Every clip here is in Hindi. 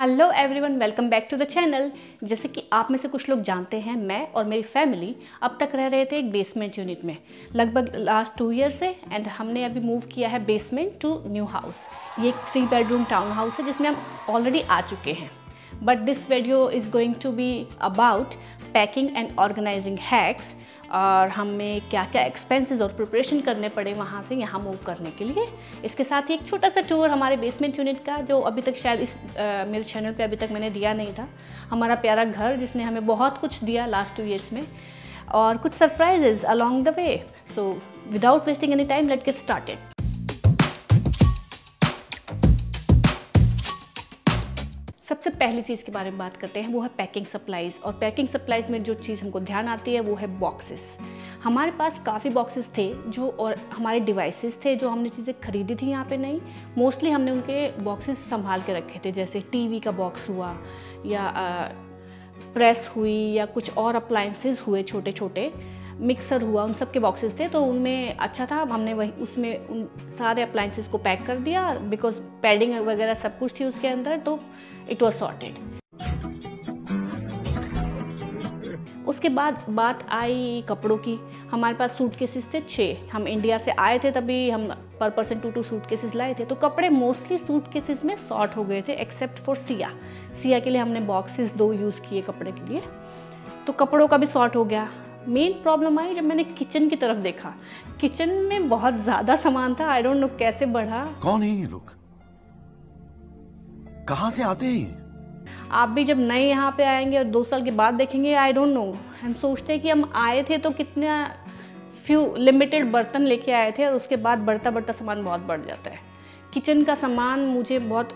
Hello everyone, welcome back to the channel. जैसे कि आप में से कुछ लोग जानते हैं, मैं और मेरी फैमिली अब तक रह रहे थे एक बेसमेंट यूनिट में लगभग लास्ट 2 ईयर से। एंड हमने अभी मूव किया है बेसमेंट टू न्यू हाउस। ये एक 3 बेडरूम टाउन हाउस है जिसमें हम ऑलरेडी आ चुके हैं। But this video is going to be about packing and organizing hacks और हमें क्या क्या एक्सपेंसेस और प्रिपरेशन करने पड़े वहाँ से यहाँ मूव करने के लिए। इसके साथ ही एक छोटा सा टूर हमारे बेसमेंट यूनिट का, जो अभी तक शायद इस मेरे चैनल पे अभी तक मैंने दिया नहीं था। हमारा प्यारा घर जिसने हमें बहुत कुछ दिया लास्ट 2 ईयर्स में, और कुछ surprises along the way. So without wasting any time, let's get started. सबसे पहली चीज़ के बारे में बात करते हैं, वो है पैकिंग सप्लाइज़। और पैकिंग सप्लाइज़ में जो चीज़ हमको ध्यान आती है वो है बॉक्सेस। हमारे पास काफ़ी बॉक्सेस थे जो, और हमारे डिवाइसेस थे जो हमने चीज़ें खरीदी थी यहाँ पे नहीं। मोस्टली हमने उनके बॉक्सेस संभाल के रखे थे, जैसे टीवी का बॉक्स हुआ या प्रेस हुई या कुछ और अप्लायंसेस हुए, छोटे छोटे मिक्सर हुआ, उन सब के बॉक्सेस थे। तो उनमें अच्छा था, हमने वही उसमें उन सारे अप्लायंसेस को पैक कर दिया, बिकॉज पैडिंग वगैरह सब कुछ थी उसके अंदर, तो इट वॉज सॉर्टेड। उसके बाद बात आई कपड़ों की। हमारे पास सूटकेसेस थे 6। हम इंडिया से आए थे तभी हम पर पर्सन 2 सूटकेसेस लाए थे। तो कपड़े मोस्टली सूटकेसेस में सॉर्ट हो गए थे, एक्सेप्ट फॉर सिया। सिया के लिए हमने बॉक्सेस 2 यूज़ किए कपड़े के लिए, तो कपड़ों का भी सॉर्ट हो गया। मेन प्रॉब्लम आई जब मैंने किचन की तरफ देखा। किचन में बहुत ज़्यादा सामान था, आई डोंट नो कैसे बढ़ा। कौन है ये लोग, कहाँ से आते हैं? आप भी जब नए यहाँ पे आएंगे और 2 साल के बाद देखेंगे, आई डोंट नो। हम सोचते हैं कि हम आए थे तो कितना फ्यू लिमिटेड बर्तन लेके आए थे, और उसके बाद बढ़ता बढ़ता सामान बहुत बढ़ जाता है। किचन का सामान मुझे बहुत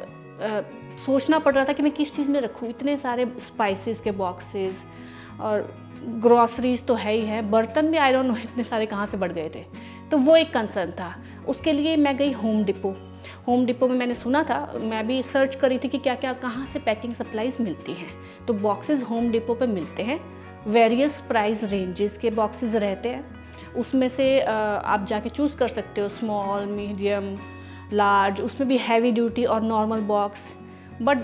सोचना पड़ रहा था कि मैं किस चीज़ में रखूँ। इतने सारे स्पाइसेस के बॉक्सेस और ग्रॉसरीज तो है ही है, बर्तन भी आई डोंट नो इतने सारे कहाँ से बढ़ गए थे। तो वो एक कंसर्न था। उसके लिए मैं गई होम डिपो। होम डिपो में मैंने सुना था, मैं भी सर्च करी थी कि क्या क्या कहाँ से पैकिंग सप्लाईज मिलती हैं। तो बॉक्सेस होम डिपो पे मिलते हैं, वेरियस प्राइस रेंजेस के बॉक्सेस रहते हैं। उसमें से आप जाके चूज़ कर सकते हो, स्मॉल, मीडियम, लार्ज। उसमें भी हैवी ड्यूटी और नॉर्मल बॉक्स। बट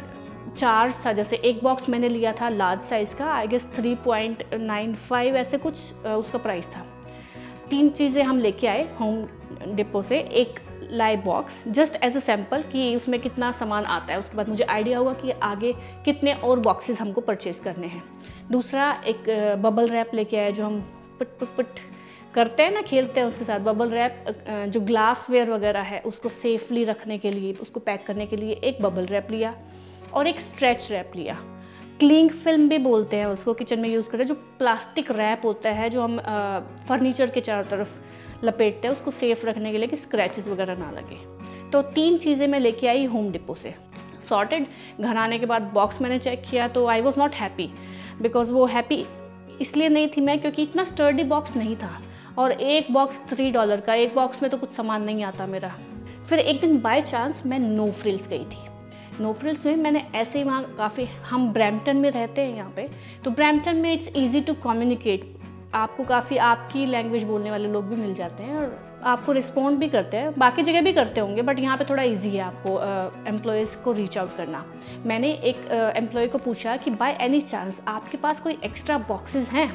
चार्ज था, जैसे एक बॉक्स मैंने लिया था लार्ज साइज़ का, आई गेस 3.95 ऐसे कुछ उसका प्राइस था। 3 चीज़ें हम लेके आए होम डिपो से। एक लाए box just as a sample कि उसमें कितना सामान आता है, उसके बाद मुझे आइडिया होगा कि आगे कितने और बॉक्सेस हमको परचेज़ करने हैं। दूसरा एक बबल रैप लेके आए, जो हम पुट पुट पुट करते हैं ना, खेलते हैं उसके साथ। बबल रैप जो ग्लासवेयर वगैरह है उसको सेफली रखने के लिए, उसको पैक करने के लिए एक बबल रैप लिया, और एक स्ट्रेच रैप लिया। क्लिंग फिल्म भी बोलते हैं उसको, किचन में यूज़ करते हैं, जो प्लास्टिक रैप होता है जो हम फर्नीचर के चारों तरफ लपेटते हैं उसको सेफ रखने के लिए कि स्क्रैचेस वगैरह ना लगे। तो 3 चीज़ें मैं लेके आई होम डिपो से, सॉर्टेड। घर आने के बाद बॉक्स मैंने चेक किया तो I was not happy, because वो हैप्पी इसलिए नहीं थी मैं, क्योंकि इतना स्टर्डी बॉक्स नहीं था, और एक बॉक्स $3 का, एक बॉक्स में तो कुछ सामान नहीं आता मेरा। फिर एक दिन बाय चांस मैं नो फ्रिल्स गई थी। नो फ्रिल्स में मैंने ऐसे ही, वहाँ काफ़ी, हम ब्रैम्पटन में रहते हैं यहाँ पे, तो ब्रैम्पटन में इट्स ईजी टू कम्युनिकेट। आपको काफ़ी आपकी लैंग्वेज बोलने वाले लोग भी मिल जाते हैं और आपको रिस्पॉन्ड भी करते हैं। बाकी जगह भी करते होंगे, बट यहाँ पे थोड़ा इजी है आपको एम्प्लॉयज़ को रीच आउट करना। मैंने एक एम्प्लॉय को पूछा कि बाय एनी चांस आपके पास कोई एक्स्ट्रा बॉक्सेस हैं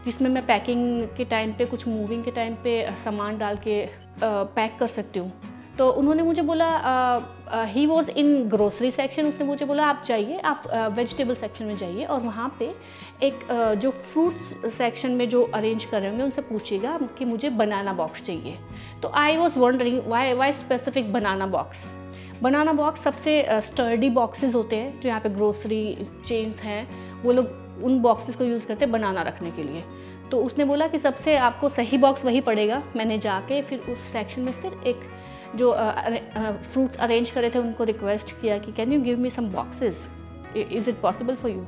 जिसमें मैं पैकिंग के टाइम पे, कुछ मूविंग के टाइम पे सामान डाल के पैक कर सकती हूँ। तो उन्होंने मुझे बोला, he was in grocery section, उसने मुझे बोला आप जाइए, आप वेजिटेबल सेक्शन में जाइए, और वहाँ पे एक जो फ्रूट्स सेक्शन में जो अरेंज कर रहे होंगे उनसे पूछिएगा कि मुझे बनाना बॉक्स चाहिए। तो I was wondering why specific banana box. Banana box सबसे स्टर्डी बॉक्सेस होते हैं, जो यहाँ पे ग्रोसरी चेन्स हैं वो लोग उन बॉक्सेस को यूज़ करते हैं बनाना रखने के लिए। तो उसने बोला कि सबसे आपको सही बॉक्स वही पड़ेगा। मैंने जाके फिर उस सेक्शन में फिर एक जो फ्रूट्स अरेंज करे थे उनको रिक्वेस्ट किया कि can you give me some boxes, is it possible for you?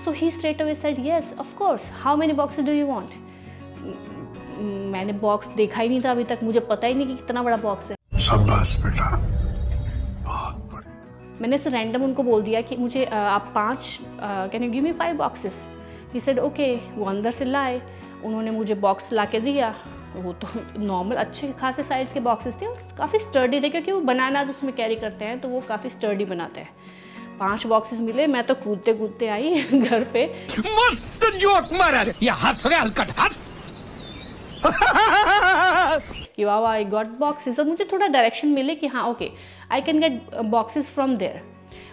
So he straight away said yes of course, how many boxes do you want? मैंने बॉक्स देखा ही नहीं था अभी तक, मुझे पता ही नहीं कि कितना बड़ा बॉक्स है। शाबाश बेटा, बहुत बड़ा। मैंने से रैंडम उनको बोल दिया कि मुझे आप 5, can you give me 5 boxes? He said okay. वो अंदर से लाए, उन्होंने मुझे बॉक्स ला के दिया। वो तो नॉर्मल अच्छे खासे साइज़ के बॉक्सेस थे और काफ़ी स्टर्डी थे, क्योंकि वो बनाना उसमें कैरी करते हैं तो वो काफ़ी स्टर्डी बनाते हैं। 5 बॉक्सेस मिले, मैं तो कूदते कूदते आई घर पे। मस्त जोक मारा रे, ये हंस रहे हलकट हंस। कि वाह आई गॉट बॉक्सेस, और मुझे थोड़ा डायरेक्शन मिले कि हाँ okay I can get boxes from there.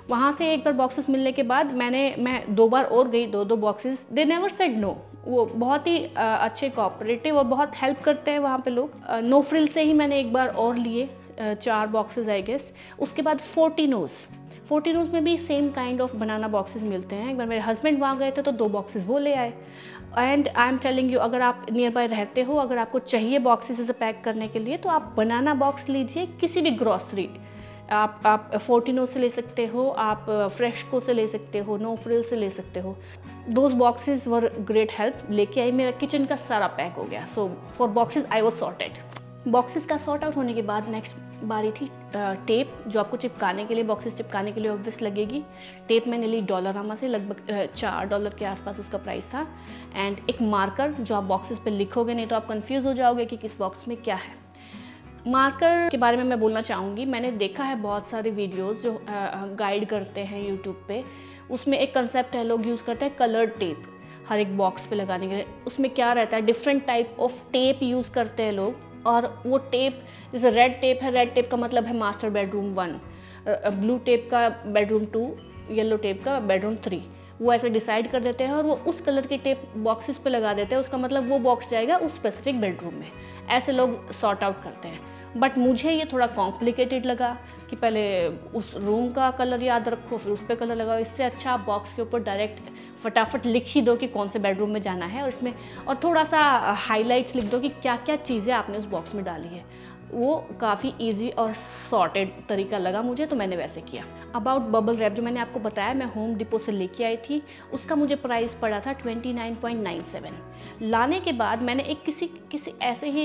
वहाँ से एक बार बॉक्सेस मिलने के बाद मैं 2 बार और गई, 2 boxes. They never said no. वो बहुत ही अच्छे कोऑपरेटिव और बहुत हेल्प करते हैं वहाँ पे लोग। नो फ्रिल से ही मैंने एक बार और लिए 4 बॉक्सेस आई गेस। उसके बाद 40 में भी same kind of banana boxes मिलते हैं। एक बार मेरे हस्बैंड वहाँ गए थे तो 2 बॉक्सेस वो ले आए। And I am telling you, अगर आप नियर बाय रहते हो, अगर आपको चाहिए बॉक्सेस ऐसे पैक करने के लिए, तो आप बनाना बॉक्स लीजिए। किसी भी ग्रॉसरी आप 40 से ले सकते हो, आप फ्रेशको से ले सकते हो, नो फ्रिल से ले सकते हो। Those boxes were great help. लेके आई, मेरा किचन का सारा पैक हो गया। So for boxes I was sorted. Boxes का सॉर्ट आउट होने के बाद नेक्स्ट बारी थी टेप, जो आपको चिपकाने के लिए, बॉक्सेस चिपकाने के लिए ऑब्वियस लगेगी। टेप मैंने ली डॉलरामा से, लगभग $4 के आसपास उसका प्राइस था। एंड एक मार्कर जो आप बॉक्सेस पे लिखोगे, नहीं तो आप कंफ्यूज हो जाओगे कि किस बॉक्स में क्या है। मार्कर के बारे में मैं बोलना चाहूँगी, मैंने देखा है बहुत सारे वीडियोस जो गाइड करते हैं यूट्यूब पे। उसमें एक कंसेप्ट है, लोग यूज़ करते हैं कलर्ड टेप हर एक बॉक्स पे लगाने के लिए। उसमें क्या रहता है, different type of tape use करते हैं लोग। और वो टेप, जैसे रेड टेप है, रेड टेप का मतलब है मास्टर बेडरूम 1, ब्लू टेप का बेडरूम 2, येलो टेप का बेडरूम 3। वो ऐसे डिसाइड कर देते हैं और वो उस कलर की टेप बॉक्सेस पे लगा देते हैं। उसका मतलब वो बॉक्स जाएगा उस स्पेसिफिक बेडरूम में। ऐसे लोग सॉर्ट आउट करते हैं। बट मुझे ये थोड़ा कॉम्प्लिकेटेड लगा कि पहले उस रूम का कलर याद रखो, फिर उस पर कलर लगाओ। इससे अच्छा आप बॉक्स के ऊपर डायरेक्ट फटाफट लिख ही दो कि कौन से बेडरूम में जाना है, और इसमें और थोड़ा सा हाइलाइट्स लिख दो कि क्या क्या चीज़ें आपने उस बॉक्स में डाली है। वो काफ़ी इजी और सॉर्टेड तरीका लगा मुझे, तो मैंने वैसे किया। अबाउट बबल रैप, जो मैंने आपको बताया मैं होम डिपो से लेके आई थी, उसका मुझे प्राइस पड़ा था 29.97। लाने के बाद मैंने एक किसी ऐसे ही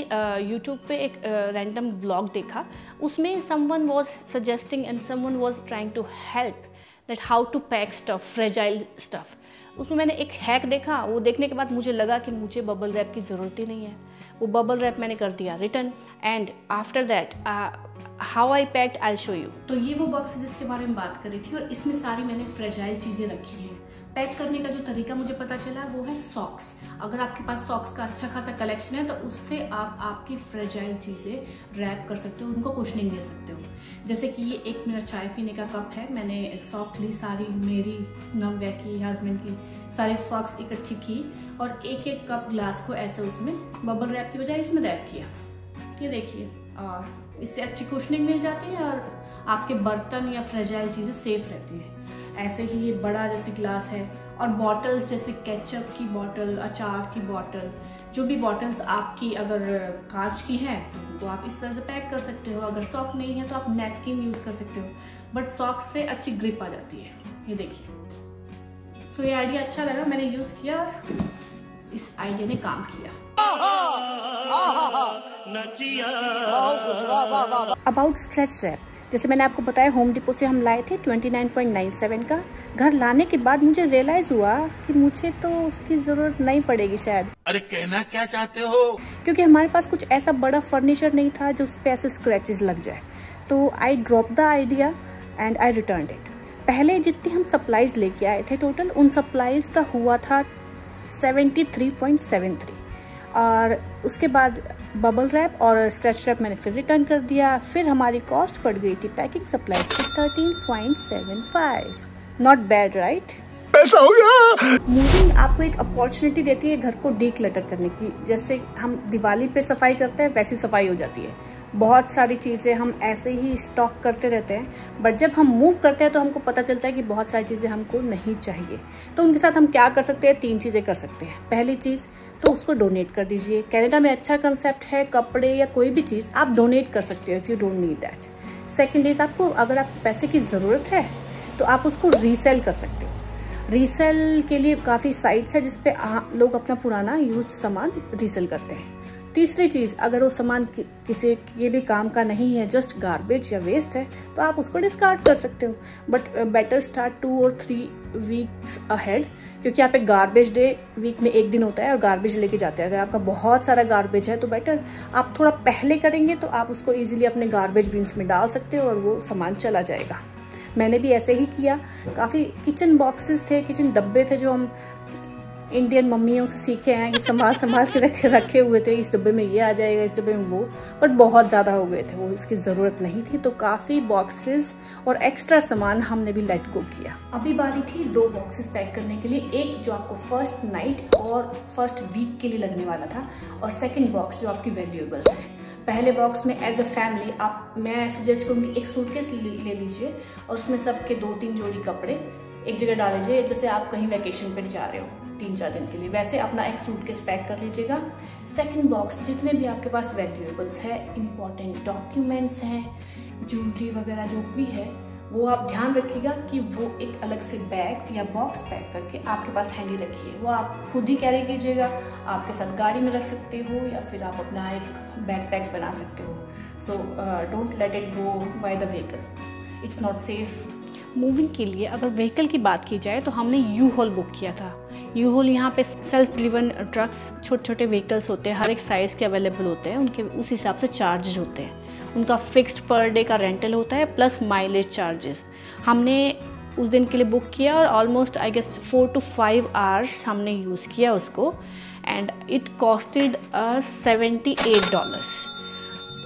यूट्यूब पे एक रैंडम ब्लॉग देखा। उसमें someone was suggesting and someone was trying to help that how to pack stuff, fragile stuff. उसमें मैंने एक हैक देखा। वो देखने के बाद मुझे लगा कि मुझे बबल रैप की ज़रूरत ही नहीं है। वो बबल रैप मैंने कर दिया return. And after that how I packed I show you. तो ये वो बॉक्स है जिसके बारे में बात कर रही थी, और इसमें सारी मैंने फ्रेजाइल चीज़ें रखी हैं। पैक करने का जो तरीका मुझे पता चला वो है सॉक्स। अगर आपके पास सॉक्स का अच्छा खासा कलेक्शन है तो उससे आप आपकी फ्रेजाइल चीज़ें रैप कर सकते हो, उनको कुशनिंग दे सकते हो। जैसे कि ये एक मेरा चाय पीने का कप है, मैंने सॉक ली सारी, मेरी, नव्या की, हस्बैंड की, सारे सॉक्स इकट्ठी की और एक एक कप ग्लास को ऐसे उसमें बबल रैप की बजाय इसमें रैप किया। ये देखिए, और इससे अच्छी कुशनिंग मिल जाती है और आपके बर्तन या फ्रेजाइल चीज़ें सेफ रहती हैं। ऐसे ही ये बड़ा जैसे ग्लास है, और बॉटल्स जैसे केचप की बॉटल, अचार की बॉटल, जो भी बॉटल्स आपकी अगर कांच की हैं तो आप इस तरह से पैक कर सकते हो। अगर सॉक नहीं है तो आप नैपकिन यूज़ कर सकते हो, बट सॉक से अच्छी ग्रिप आ जाती है। ये देखिए, सो ये आइडिया अच्छा लगा, मैंने यूज़ किया और इस आइडिया ने काम किया। अबाउट स्ट्रेच रैप, जैसे मैंने आपको बताया होम डिपो से हम लाए थे 29.97 का। घर लाने के बाद मुझे रियलाइज हुआ कि मुझे तो उसकी ज़रूरत नहीं पड़ेगी शायद। अरे कहना क्या चाहते हो? क्योंकि हमारे पास कुछ ऐसा बड़ा फर्नीचर नहीं था जो उस पर ऐसे स्क्रैचेस लग जाए। तो I drop the idea and I return it. पहले जितनी हम सप्लाईज लेके आए थे टोटल, उन सप्लाईज का हुआ था 73.73, और उसके बाद बबल रैप और स्ट्रेच रैप मैंने फिर रिटर्न कर दिया। फिर हमारी कॉस्ट पड़ गई थी पैकिंग सप्लाई की 13.75। Not bad right? पैसा हो गया। मूविंग आपको एक अपॉर्चुनिटी देती है घर को डीक्लटर करने की। जैसे हम दिवाली पे सफाई करते हैं वैसी सफाई हो जाती है। बहुत सारी चीज़ें हम ऐसे ही स्टॉक करते रहते हैं, बट जब हम मूव करते हैं तो हमको पता चलता है कि बहुत सारी चीज़ें हमको नहीं चाहिए। तो उनके साथ हम क्या कर सकते हैं? 3 चीज़ें कर सकते हैं। पहली चीज़ तो उसको डोनेट कर दीजिए। कनाडा में अच्छा कंसेप्ट है, कपड़े या कोई भी चीज़ आप डोनेट कर सकते हो if you don't need that. Second is, आपको अगर आप पैसे की ज़रूरत है तो आप उसको रीसेल कर सकते हो। रीसेल के लिए काफ़ी साइट्स है जिसपे लोग अपना पुराना यूज्ड सामान रीसेल करते हैं। तीसरी चीज़, अगर वो सामान किसी के भी काम का नहीं है, जस्ट गार्बेज या वेस्ट है, तो आप उसको डिस्कार्ड कर सकते हो। बट बेटर स्टार्ट 2 और 3 वीक्स अहेड, क्योंकि यहाँ पे गार्बेज डे वीक में 1 दिन होता है और गार्बेज लेके जाते हैं। अगर आपका बहुत सारा गार्बेज है तो बेटर आप थोड़ा पहले करेंगे तो आप उसको ईजिली अपने गार्बेज बिन्स में डाल सकते हो और वो सामान चला जाएगा। मैंने भी ऐसे ही किया। काफ़ी किचन बॉक्सेस थे, किचन डब्बे थे जो हम इंडियन मम्मियों से सीखे हैं कि संभाल संभाल के रखे हुए थे, इस डब्बे में ये आ जाएगा, इस डब्बे में वो, बट बहुत ज़्यादा हो गए थे, वो इसकी ज़रूरत नहीं थी। तो काफ़ी बॉक्सेस और एक्स्ट्रा सामान हमने भी लेट गो किया। अभी बारी थी 2 बॉक्सेस पैक करने के लिए, एक जो आपको फर्स्ट नाइट और फर्स्ट वीक के लिए लगने वाला था, और सेकेंड बॉक्स जो आपकी वैल्यूएबल्स है। पहले बॉक्स में एज अ फैमिली मैं सजेस्ट करूँगी एक सूटकेस ले लीजिए और उसमें सबके 2-3 जोड़ी कपड़े एक जगह डाल लीजिए, जैसे आप कहीं वैकेशन पर जा रहे हो 3-4 दिन के लिए, वैसे अपना एक सूटकेस पैक कर लीजिएगा। सेकंड बॉक्स जितने भी आपके पास वैल्यूएबल्स है, इंपॉर्टेंट डॉक्यूमेंट्स हैं, ज्वेलरी वगैरह जो भी है, वो आप ध्यान रखिएगा कि वो एक अलग से बैग या बॉक्स पैक करके आपके पास हैंडी रखिए। वो आप खुद ही कैरी कीजिएगा, आपके साथ गाड़ी में रख सकते हो या फिर आप अपना एक बैकपैक बना सकते हो। So don't let it go by the vehicle, it's not safe. Moving के लिए अगर व्हीकल की बात की जाए तो हमने U-Haul बुक किया था। U-Haul यहाँ पे सेल्फ ड्रिवन ट्रक्स, छोटे छोटे व्हीकल्स होते हैं, हर एक साइज़ के अवेलेबल होते हैं, उनके उस हिसाब से चार्जेज होते हैं। उनका फिक्स्ड पर डे का रेंटल होता है प्लस माइलेज चार्जेस। हमने उस दिन के लिए बुक किया और almost I guess 4 to 5 hours हमने यूज़ किया उसको, एंड इट कॉस्टेड $78।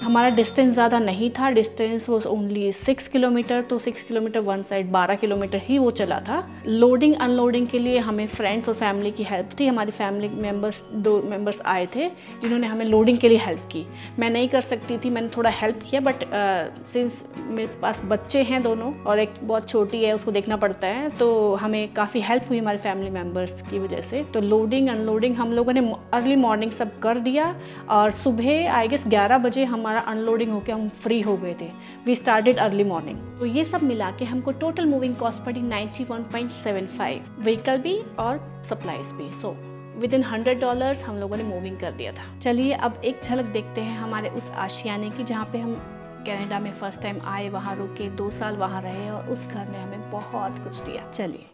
हमारा डिस्टेंस ज़्यादा नहीं था, डिस्टेंस वॉज ओनली 6 किलोमीटर, तो 6 किलोमीटर वन साइड 12 किलोमीटर ही वो चला था। लोडिंग अनलोडिंग के लिए हमें फ्रेंड्स और फैमिली की हेल्प थी। हमारी फैमिली मेम्बर्स 2 मेम्बर्स आए थे जिन्होंने हमें लोडिंग के लिए हेल्प की। मैं नहीं कर सकती थी, मैंने थोड़ा हेल्प किया, बट सिंस मेरे पास बच्चे हैं दोनों और एक बहुत छोटी है, उसको देखना पड़ता है, तो हमें काफ़ी हेल्प हुई हमारे फैमिली मेम्बर्स की वजह से। तो लोडिंग अनलोडिंग हम लोगों ने अर्ली मॉर्निंग सब कर दिया और सुबह आई गेस 11 बजे हमारा अनलोडिंग होकर हम फ्री हो गए थे। We started early morning. तो ये सब मिला के हमको टोटल मूविंग कॉस्ट पड़ी 91.75, व्हीकल भी और सप्लाईज भी। सो विद इन $100 हम लोगों ने मूविंग कर दिया था। चलिए अब एक झलक देखते हैं हमारे उस आशियाने की जहाँ पे हम कनाडा में फर्स्ट टाइम आए, वहाँ रुके, 2 साल वहाँ रहे और उस घर ने हमें बहुत कुछ दिया। चलिए।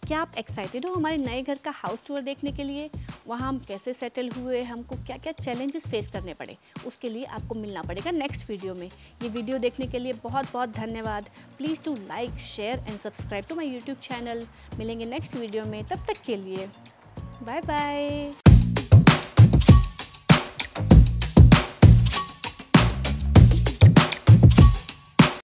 क्या आप एक्साइटेड हो हमारे नए घर का हाउस टूर देखने के लिए? वहाँ हम कैसे सेटल हुए, हमको क्या क्या चैलेंजेस फेस करने पड़े, उसके लिए आपको मिलना पड़ेगा नेक्स्ट वीडियो में। ये वीडियो देखने के लिए बहुत बहुत धन्यवाद। Please to like, share and subscribe to my YouTube channel. मिलेंगे नेक्स्ट वीडियो में, तब तक के लिए बाय बाय।